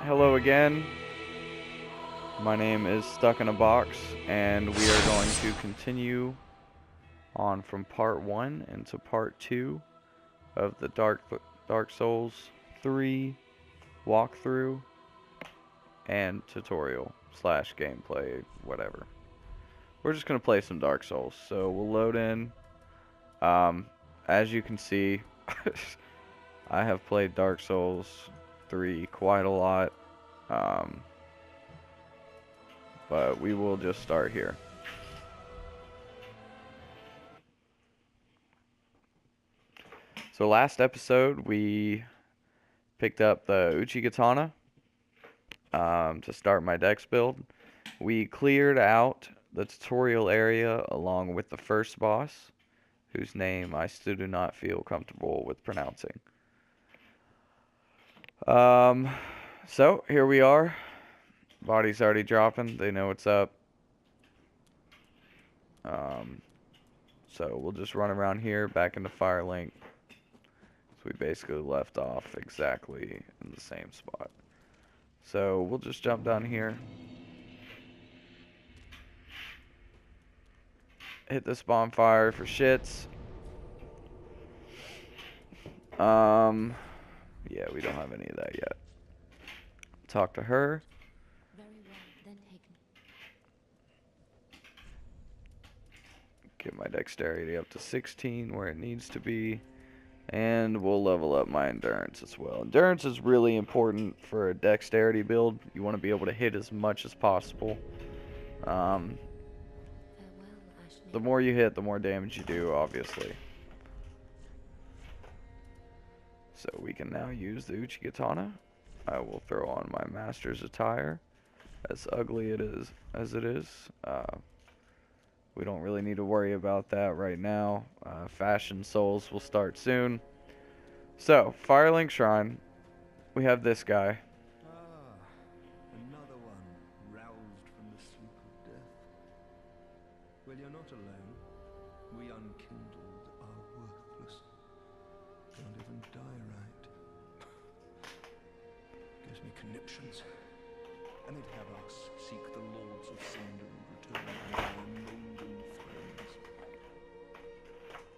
Hello again. My name is Stuck in a Box, and we are going to continue on from part 1 into part 2 of the Dark Souls 3 walkthrough and tutorial slash gameplay, whatever. We're just going to play some Dark Souls, so we'll load in. As you can see, I have played Dark Souls 3 quite a lot. But we will just start here. So last episode we picked up the Uchigatana to start my dex build. We cleared out the tutorial area along with the first boss, whose name I still do not feel comfortable with pronouncing. So here we are. Body's already dropping. They know what's up. So we'll just run around here back into Firelink. So we basically left off exactly in the same spot. So we'll just jump down here. Hit this bonfire for shits. Yeah, we don't have any of that yet. Talk to her. Very well, then take me. Get my dexterity up to 16 where it needs to be. And we'll level up my endurance as well. Endurance is really important for a dexterity build. You want to be able to hit as much as possible. Farewell, The Ashley. more you hit, the more damage you do, obviously. So we can now use the Uchigatana. I will throw on my master's attire, as ugly as it is. We don't really need to worry about that right now. Fashion Souls will start soon. So, Firelink Shrine. We have this guy. Ah, another one roused from the sleep of death. Well, you're not alone. We unkindled are worthless. Can't even die right. Gives me conniptions. And they'd have us seek the lords of Cinder and return to their emboldened thrones.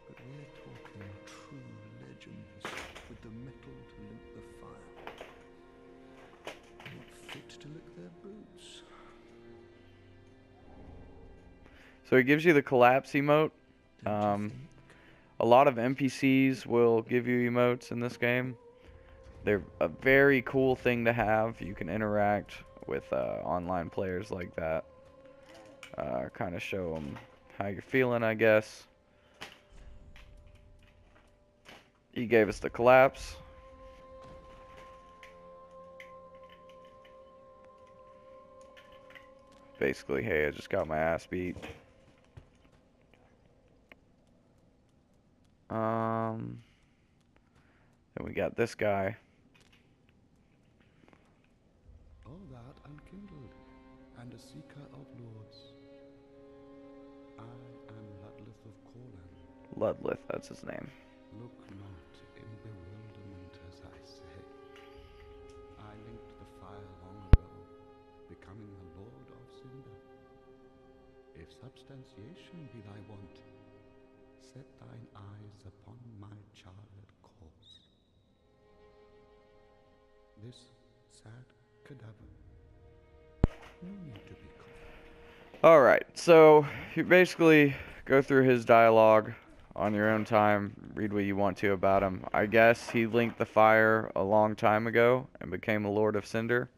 But we're talking true legends with the metal to link the fire. Not fit to lick their boots. So he gives you the collapse emote. Don't you think? A lot of NPCs will give you emotes in this game. They're a very cool thing to have. You can interact with online players like that. Kind of show them how you're feeling, I guess. He gave us the collapse. Basically, hey, I just got my ass beat. Then we got this guy. All that unkindled, and a seeker of lords. I am Ludleth of Corlan. Ludleth, that's his name. Look not in bewilderment as I say. I linked the fire long ago, becoming the Lord of Cinder. If substantiation be thy want, set thine eyes upon my charred corpse. This sad cadaver. No need to be cold. Alright, so you basically go through his dialogue on your own time, read what you want to about him. I guess he linked the fire a long time ago and became a Lord of Cinder.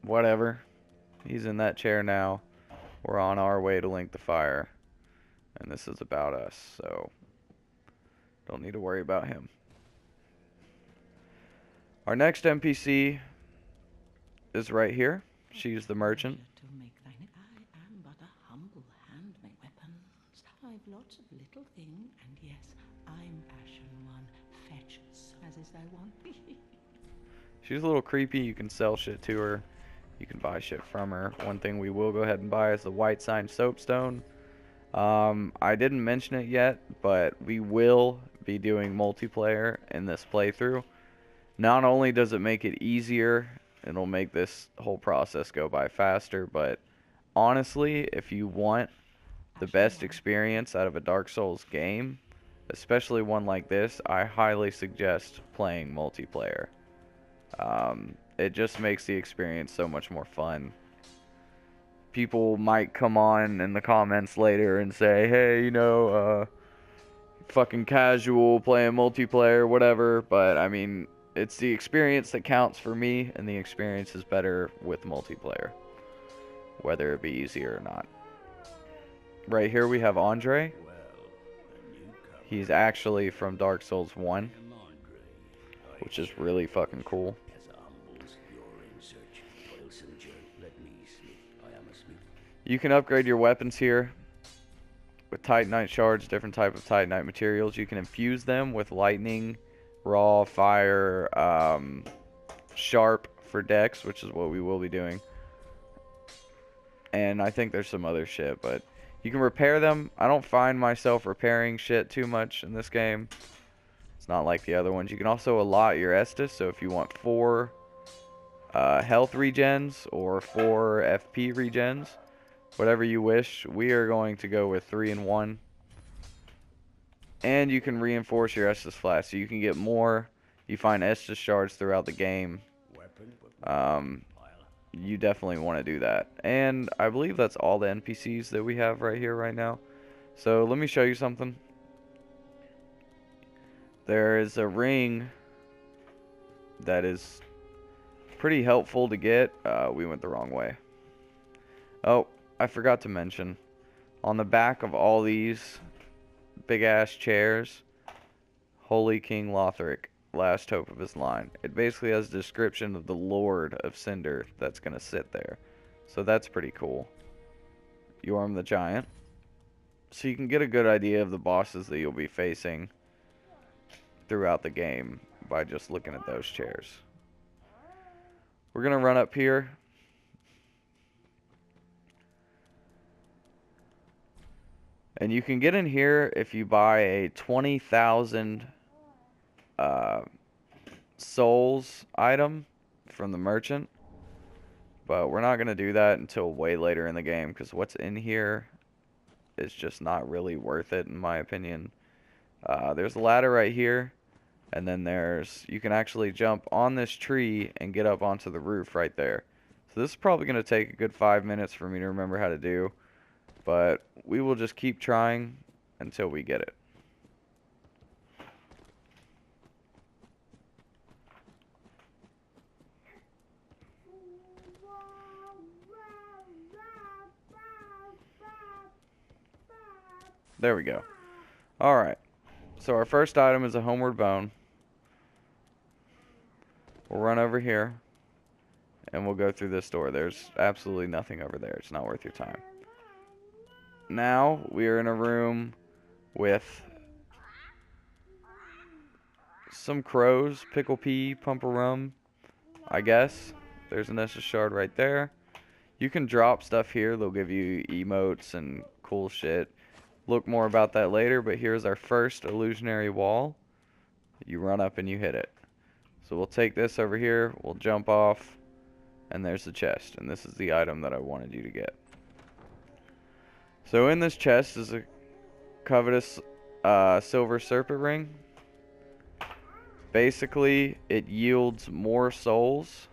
Whatever. He's in that chair now. We're on our way to link the fire. And this is about us, so don't need to worry about him. Our next NPC is right here. She's the merchant. To make thine I am but a humble handmaid weapons. I've lots of little thing, and yes, I'm Ashen One. Fetch as is thy want. She's a little creepy. You can sell shit to her. You can buy shit from her. One thing we will go ahead and buy is the White Sign Soapstone. I didn't mention it yet, but we will be doing multiplayer in this playthrough. Not only does it make it easier, it'll make this whole process go by faster, but honestly, if you want the best experience out of a Dark Souls game, especially one like this, I highly suggest playing multiplayer. It just makes the experience so much more fun. People might come on in the comments later and say, hey, you know, fucking casual, playing multiplayer, whatever, but I mean, it's the experience that counts for me, and the experience is better with multiplayer, whether it be easier or not. Right here we have Andre. He's actually from Dark Souls 1, which is really fucking cool. You can upgrade your weapons here with Titanite shards, different type of Titanite materials. You can infuse them with lightning, raw, fire, sharp for dex, which is what we will be doing. And I think there's some other shit, but you can repair them. I don't find myself repairing shit too much in this game. It's not like the other ones. You can also allot your Estus, so if you want 4 health regens or 4 FP regens, whatever you wish, we are going to go with 3 and 1. And you can reinforce your Estus flask, so you can get more. You find Estus shards throughout the game. You definitely want to do that. And I believe that's all the NPCs that we have right here right now. So let me show you something. There is a ring that is pretty helpful to get. We went the wrong way. Oh, I forgot to mention, on the back of all these big ass chairs, Holy King Lothric, last hope of his line. It basically has a description of the Lord of Cinder that's going to sit there. So that's pretty cool. Yorm the Giant. So you can get a good idea of the bosses that you'll be facing throughout the game by just looking at those chairs. We're going to run up here. And you can get in here if you buy a 20,000 souls item from the merchant. But we're not going to do that until way later in the game, because what's in here is just not really worth it, in my opinion. There's a ladder right here. And then you can actually jump on this tree and get up onto the roof right there. So this is probably going to take a good 5 minutes for me to remember how to do. But we will just keep trying until we get it. There we go. Alright. So our first item is a homeward bone. We'll run over here. And we'll go through this door. There's absolutely nothing over there. It's not worth your time. Now we are in a room with some crows, pickle pea, pumper rum, I guess. There's an Estus shard right there. You can drop stuff here. They'll give you emotes and cool shit. Look more about that later, but here's our first illusionary wall. You run up and you hit it. So we'll take this over here, we'll jump off, and there's the chest. And this is the item that I wanted you to get. So in this chest is a covetous silver serpent ring. Basically, it yields more souls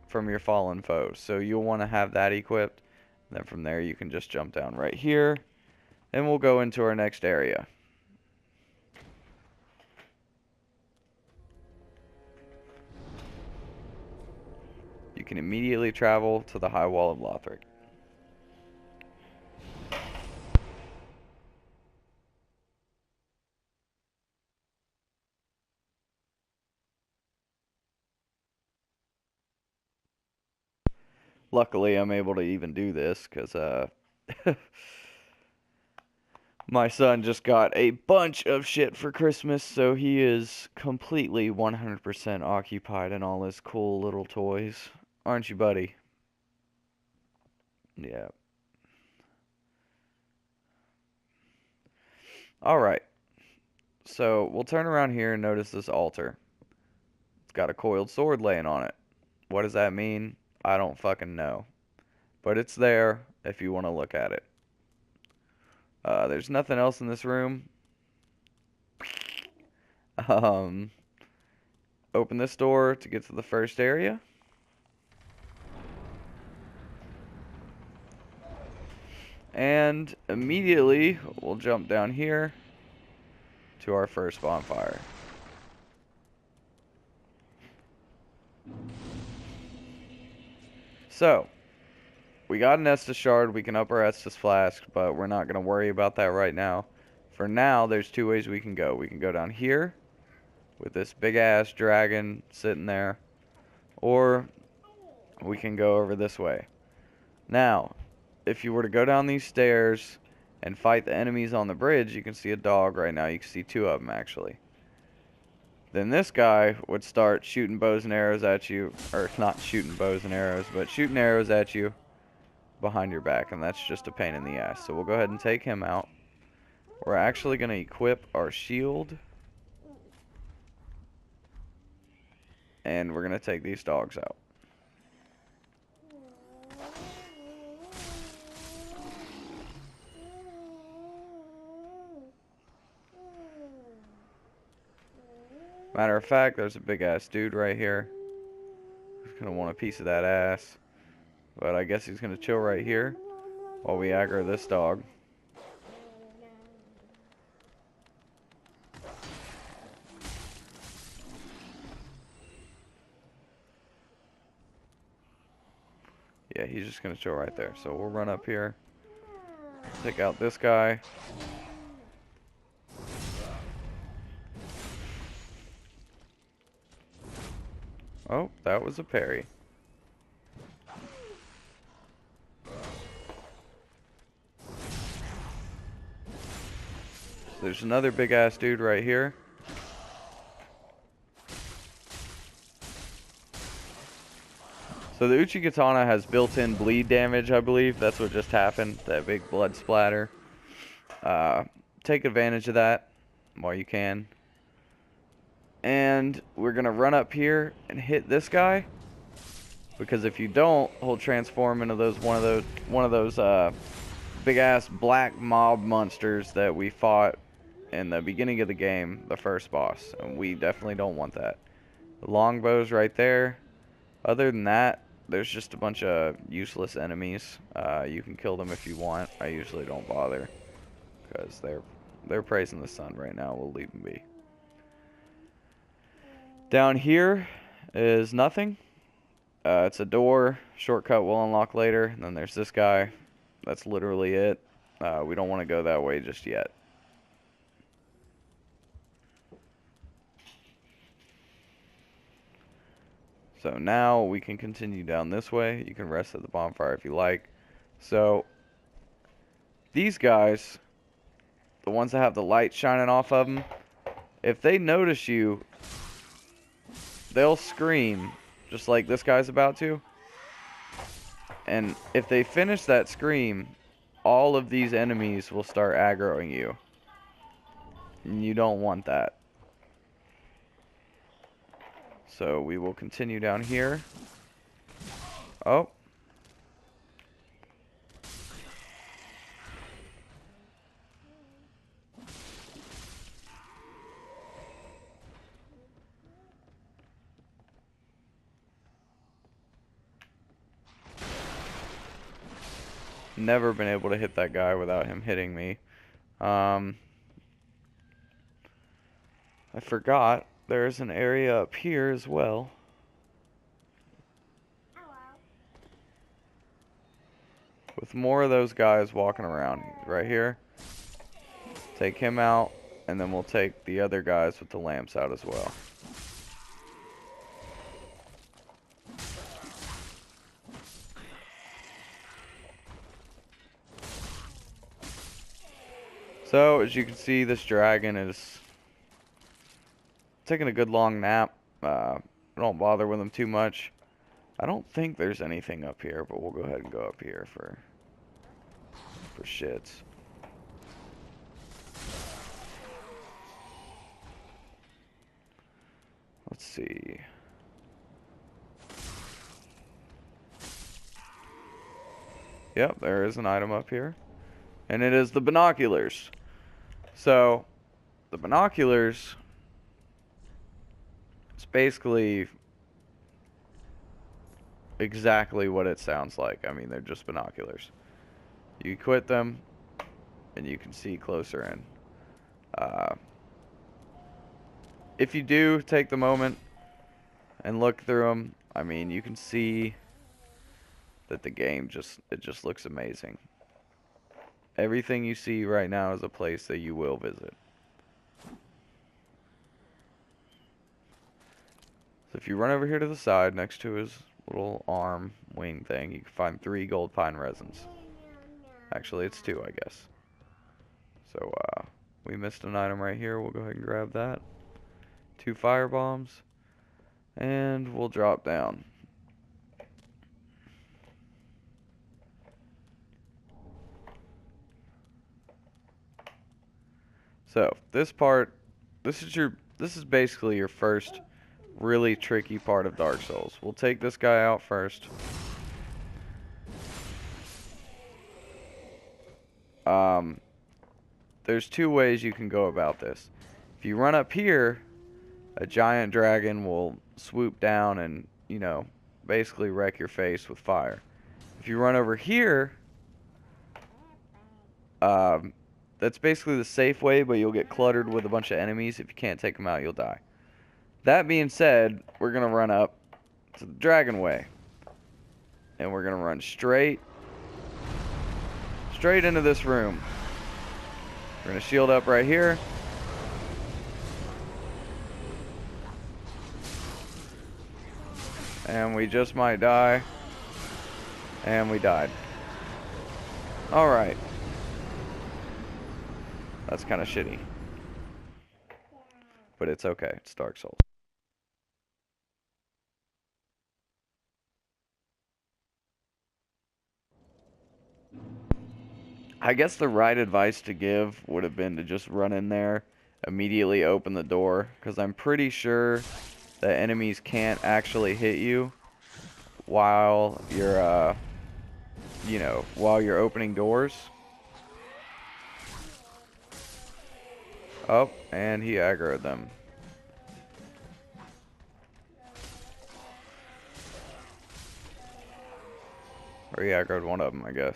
from your fallen foes. So you'll want to have that equipped. And then from there you can just jump down right here. And we'll go into our next area. You can immediately travel to the High Wall of Lothric. Luckily, I'm able to even do this because my son just got a bunch of shit for Christmas, so he is completely 100% occupied in all his cool little toys. Aren't you, buddy? Yeah. Alright. So, we'll turn around here and notice this altar. got a coiled sword laying on it. What does that mean? I don't fucking know. But it's there if you want to look at it. There's nothing else in this room. Open this door to get to the first area. And immediately, we'll jump down here to our first bonfire. So, we got an Estus shard, we can up our Estus flask, but we're not going to worry about that right now. For now, there's two ways we can go. We can go down here with this big ass dragon sitting there, or we can go over this way. Now, if you were to go down these stairs and fight the enemies on the bridge, you can see a dog right now. You can see two of them actually. Then this guy would start shooting bows and arrows at you, or not shooting bows and arrows, but shooting arrows at you behind your back, and that's just a pain in the ass. So we'll go ahead and take him out. We're actually going to equip our shield, and we're going to take these dogs out. Matter of fact, there's a big ass dude right here who's gonna want a piece of that ass. But I guess he's gonna chill right here while we aggro this dog. Yeah, he's just gonna chill right there. So we'll run up here, take out this guy. Oh, that was a parry. There's another big ass dude right here. So the Uchigatana has built-in bleed damage, I believe. That's what just happened, that big blood splatter. Take advantage of that while you can. And we're gonna run up here and hit this guy, because if you don't, he'll transform into one of those big ass black mob monsters that we fought in the beginning of the game, the first boss, and we definitely don't want that. The longbow's right there. Other than that, there's just a bunch of useless enemies. You can kill them if you want. I usually don't bother because they're praising the sun right now. We'll leave them be. Down here is nothing. It's a door. Shortcut we'll unlock later. And then there's this guy. That's literally it. We don't want to go that way just yet. So now we can continue down this way. You can rest at the bonfire if you like. So these guys, the ones that have the light shining off of them, if they notice you, they'll scream, just like this guy's about to. And if they finish that scream, all of these enemies will start aggroing you. And you don't want that. So we will continue down here. Oh. Never been able to hit that guy without him hitting me. I forgot there's an area up here as well. With more of those guys walking around right here. Take him out, and then we'll take the other guys with the lamps out as well. So, as you can see, this dragon is taking a good long nap. Don't bother with him too much. I don't think there's anything up here, but we'll go ahead and go up here for shits. Let's see. Yep, there is an item up here. And it is the binoculars. So, the binoculars, it's basically exactly what it sounds like. I mean, they're just binoculars. You equip them, and you can see closer in. If you do take the moment and look through them, I mean, you can see that the game just looks amazing. Everything you see right now is a place that you will visit. So if you run over here to the side next to his little arm wing thing, you can find 3 gold pine resins. Actually, it's 2, I guess. So, we missed an item right here. We'll go ahead and grab that. 2 fire bombs. And we'll drop down. So, this part, this is basically your first really tricky part of Dark Souls. We'll take this guy out first. There's 2 ways you can go about this. If you run up here, a giant dragon will swoop down and, you know, basically wreck your face with fire. If you run over here, that's basically the safe way, but you'll get cluttered with a bunch of enemies. If you can't take them out, you'll die. That being said, we're going to run up to the dragon way. And we're going to run straight into this room. We're going to shield up right here. And we just might die. And we died. Alright. That's kind of shitty. But it's okay. It's Dark Souls. I guess the right advice to give would have been to just run in there, immediately open the door, because I'm pretty sure that enemies can't actually hit you while you're, you know, while you're opening doors. Oh, and he aggroed them. Or he aggroed one of them, I guess.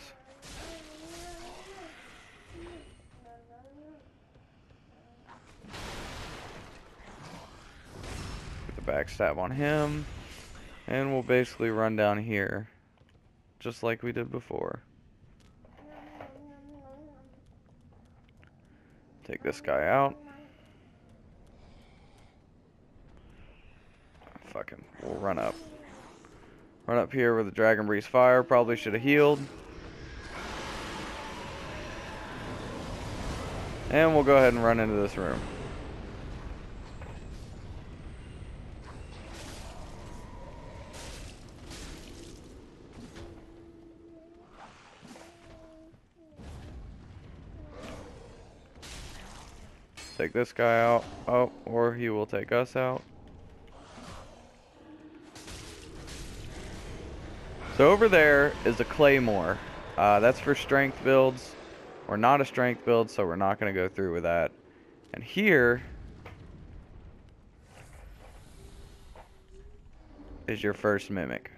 Backstab on him, and we'll basically run down here just like we did before. Take this guy out. Fuck him. We'll run up here where the dragon breathes fire. Probably should have healed, and we'll go ahead and run into this room. Take this guy out. Oh, or he will take us out. So over there is a claymore. That's for strength builds. We're not a strength build, so we're not going to go through with that. And here is your first mimic.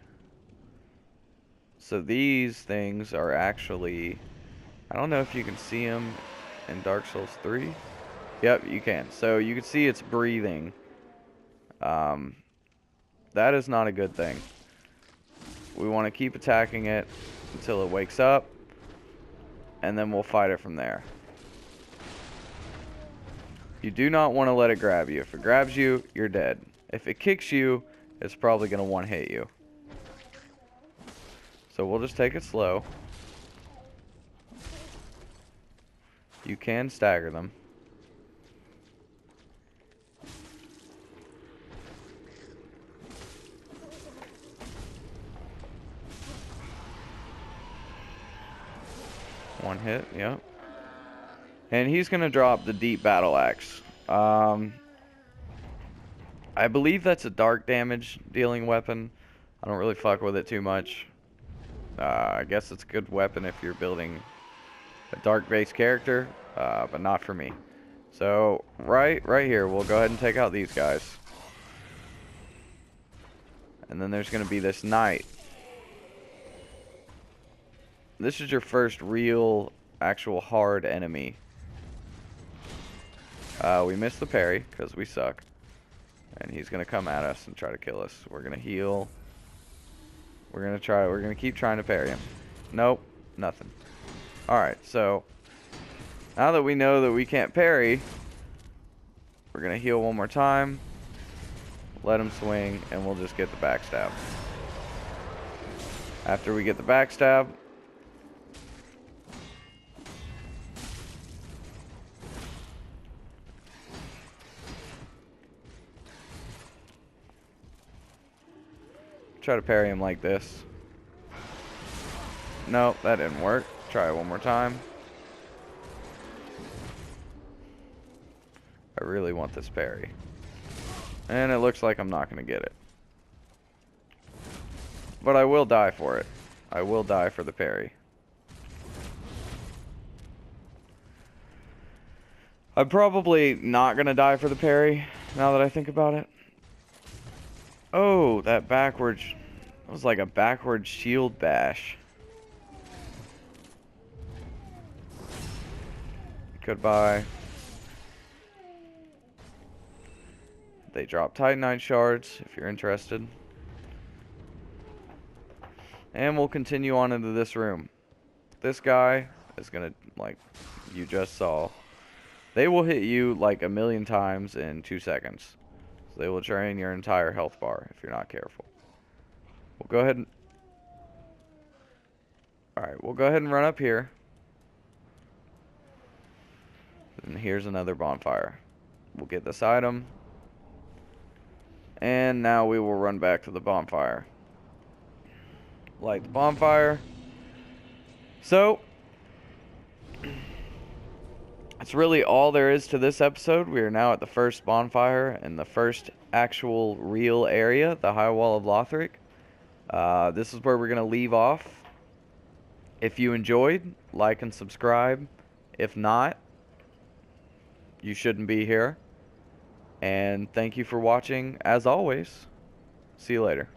So these things are actually, I don't know if you can see them in Dark Souls 3. Yep, you can. So you can see it's breathing. That is not a good thing. We want to keep attacking it until it wakes up, and then we'll fight it from there. You do not want to let it grab you. If it grabs you, you're dead. If it kicks you, it's probably going to one-hit you. So we'll just take it slow. You can stagger them. One hit, yep. And he's going to drop the deep battle axe. I believe that's a dark damage dealing weapon. I don't really fuck with it too much. I guess it's a good weapon if you're building a dark-based character, but not for me. So, right here, we'll go ahead and take out these guys. And then there's going to be this knight. This is your first real, actual hard enemy. We missed the parry, because we suck. And he's going to come at us and try to kill us. We're going to heal. We're going to keep trying to parry him. Nope, nothing. Alright, so now that we know that we can't parry, we're going to heal one more time. Let him swing, and we'll just get the backstab. After we get the backstab, try to parry him like this. Nope, that didn't work. Try it one more time. I really want this parry. And it looks like I'm not going to get it. But I will die for it. I will die for the parry. I'm probably not going to die for the parry, now that I think about it. Oh, that backwards... That was like a backwards shield bash. Goodbye. They drop Titanite shards, if you're interested. And we'll continue on into this room. This guy is gonna, like you just saw, they will hit you like a million times in 2 seconds. So they will drain your entire health bar if you're not careful. We'll go ahead and... Alright, we'll go ahead and run up here. And here's another bonfire. We'll get this item. And now we will run back to the bonfire. Light the bonfire. So, that's really all there is to this episode. We are now at the first bonfire in the first actual real area, the High Wall of Lothric. This is where we're going to leave off. If you enjoyed, like and subscribe. If not, you shouldn't be here. And thank you for watching, as always. See you later.